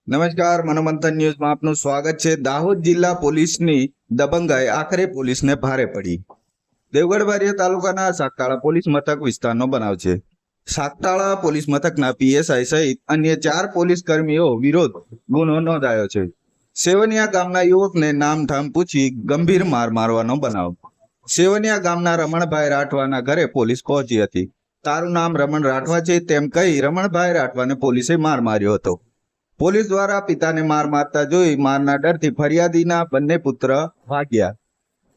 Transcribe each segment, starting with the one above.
નમસ્કાર, મનોમંથન ન્યૂઝમાં આપનું સ્વાગત છે। દાહોદ જિલ્લા પોલીસની દબંગાઈ આખરે પોલીસને ભારે પડી। દેવગઢ બારિયા તાલુકાના સાગતાળા પોલીસ મથક વિસ્તારનો બનાવ છે। સાગતાળા પોલીસ મથકના પીએસઆઈ સહિત અન્ય 4 પોલીસ કર્મીઓ વિરુદ્ધ ગુનો નોંધાયો છે। સેવનિયા ગામના યુવકને નામઠામ પૂછી ગંભીર માર મારવાનો બનાવ। સેવનિયા ગામના રમણભાઈ રાઠવાના ઘરે પોલીસ પહોંચી હતી। તારું નામ રમણ રાઠવા છે તેમ કહી રમણભાઈ રાઠવાને પોલીસે માર માર્યો હતો। પોલીસ દ્વારા પિતાને માર મારતા જોઈ મારના ડરથી ફરિયાદીના બંને પુત્ર ભાગ્યા।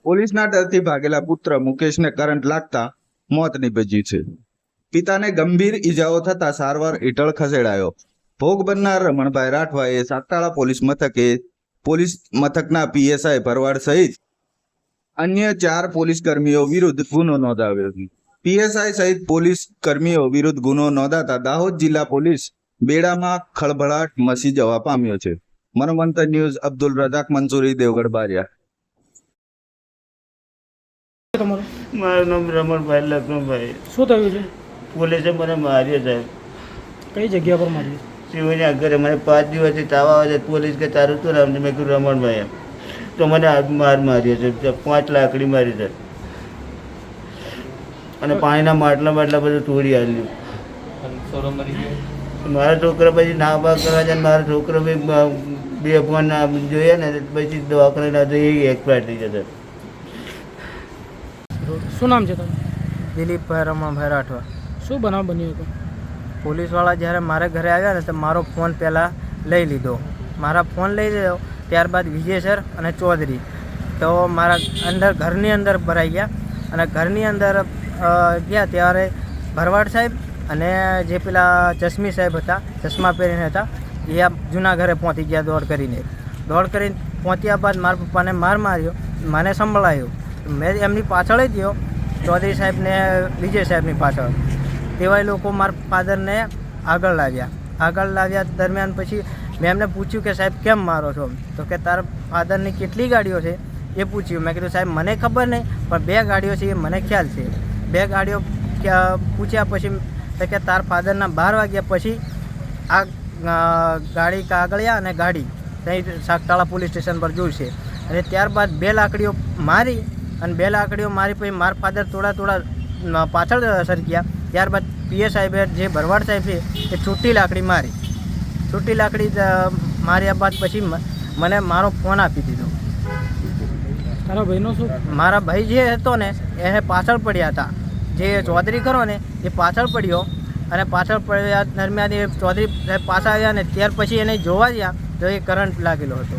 પોલીસના ડરથી ભાગેલા પુત્ર મુકેશને કરંટ લાગતા મોત નીપજ્યું છે। પિતાને ગંભીર ઈજાઓ થતા સારવાર હેઠળ ખસેડાયો। ભોગ બનનાર રમણભાઈ રાઠવાએ સાગતાળા પોલીસ મથકના પીએસઆઈ ભરવાડ સહિત અન્ય 4 પોલીસ કર્મીઓ વિરુદ્ધ ગુનો નોંધાવ્યો છે। પીએસઆઈ સહિત પોલીસ કર્મીઓ વિરુદ્ધ ગુનો નોંધાતા દાહોદ જિલ્લા પોલીસ બેડામાં ખળભળાટ મચી જવા પામ્યો છે। મનોમંથન ન્યૂઝ અબ્દુલ રઝાક મંસૂરી, દેવગઢ બારિયા। મારું નામ રમણભાઈ લખનભાઈ। શું થયું છે? પોલીસે મને માર્યો સાહેબ। કઈ જગ્યા પર માર્યું? શિવની ઘરે મને 5 દિવસથી તાવ આવે છે। પોલીસ કે તારું શું નામ છે? મેં કીધું રમણભાઈ એમ। તો મને માર માર્યો છે। 5 લાકડી મારી છે અને પાણીના માટલા બધું તોડી આવ્યું। મારા છોકરા પછી ના બા કરવા જાય। મારા છોકરો બી 2 ફોન જોઈએ ને પછી દવાખાને ના તો એ એક્સપાયર થઈ જશે। શું નામ છે તમારું? દિલીપભાઈ રમણભાઈ રાઠવા। શું બનાવ બન્યો હતો? પોલીસવાળા જ્યારે મારે ઘરે આવ્યા ને તો મારો ફોન પહેલાં લઈ લીધો। મારા ફોન લઈ લીધો ત્યારબાદ વિજય સર અને ચૌધરી તો મારા ઘરની અંદર ભરાઈ ગયા અને ઘરની અંદર ગયા ત્યારે ભરવાડ સાહેબ અને જે પેલા ચશ્મી સાહેબ હતા, ચશ્મા પહેરીને હતા, એ આ જૂના ઘરે પહોંચી ગયા દોડ કરીને પહોંચ્યા બાદ મારા પપ્પાને માર માર્યો। મને સંભળાયો, મેં એમની પાછળ જ ગયો, ચૌધરી સાહેબને વિજય સાહેબની પાછળ। તેવાય લોકો મારા ફાધરને આગળ લાવ્યા દરમિયાન પછી મેં એમને પૂછ્યું કે સાહેબ કેમ મારો છો? તો કે તારા ફાધરની કેટલી ગાડીઓ છે એ પૂછ્યું। મેં કીધું સાહેબ મને ખબર નહીં, પણ 2 ગાડીઓ છે એ મને ખ્યાલ છે। 2 ગાડીઓ પૂછ્યા પછી તો કે તાર ફાધરના 12 વાગ્યા પછી આ ગાડી કાગળિયા અને ગાડી ત્યાં સાગતાળા પોલીસ સ્ટેશન પર જોઈશે અને ત્યારબાદ 2 લાકડીઓ મારી અને 2 લાકડીઓ મારી પછી મારા ફાધર થોડા પાછળ સરક્યા। ત્યારબાદ પીએ સાહેબે જે ભરવાડ સાહેબ છે એ છૂટી લાકડી માર્યા બાદ પછી મને મારો ફોન આપી દીધો। તારા ભાઈનો શું? મારા ભાઈ જે હતો ને એ પાછળ પડ્યા હતા। જે ચૌધરી ખરો ને એ પાછળ પડ્યો અને પાછળ પડ્યા દરમિયાન એ ચૌધરી સાહેબ પાછા આવ્યા ને ત્યાર પછી એને જોવા ગયા તો એ કરંટ લાગેલો હતો।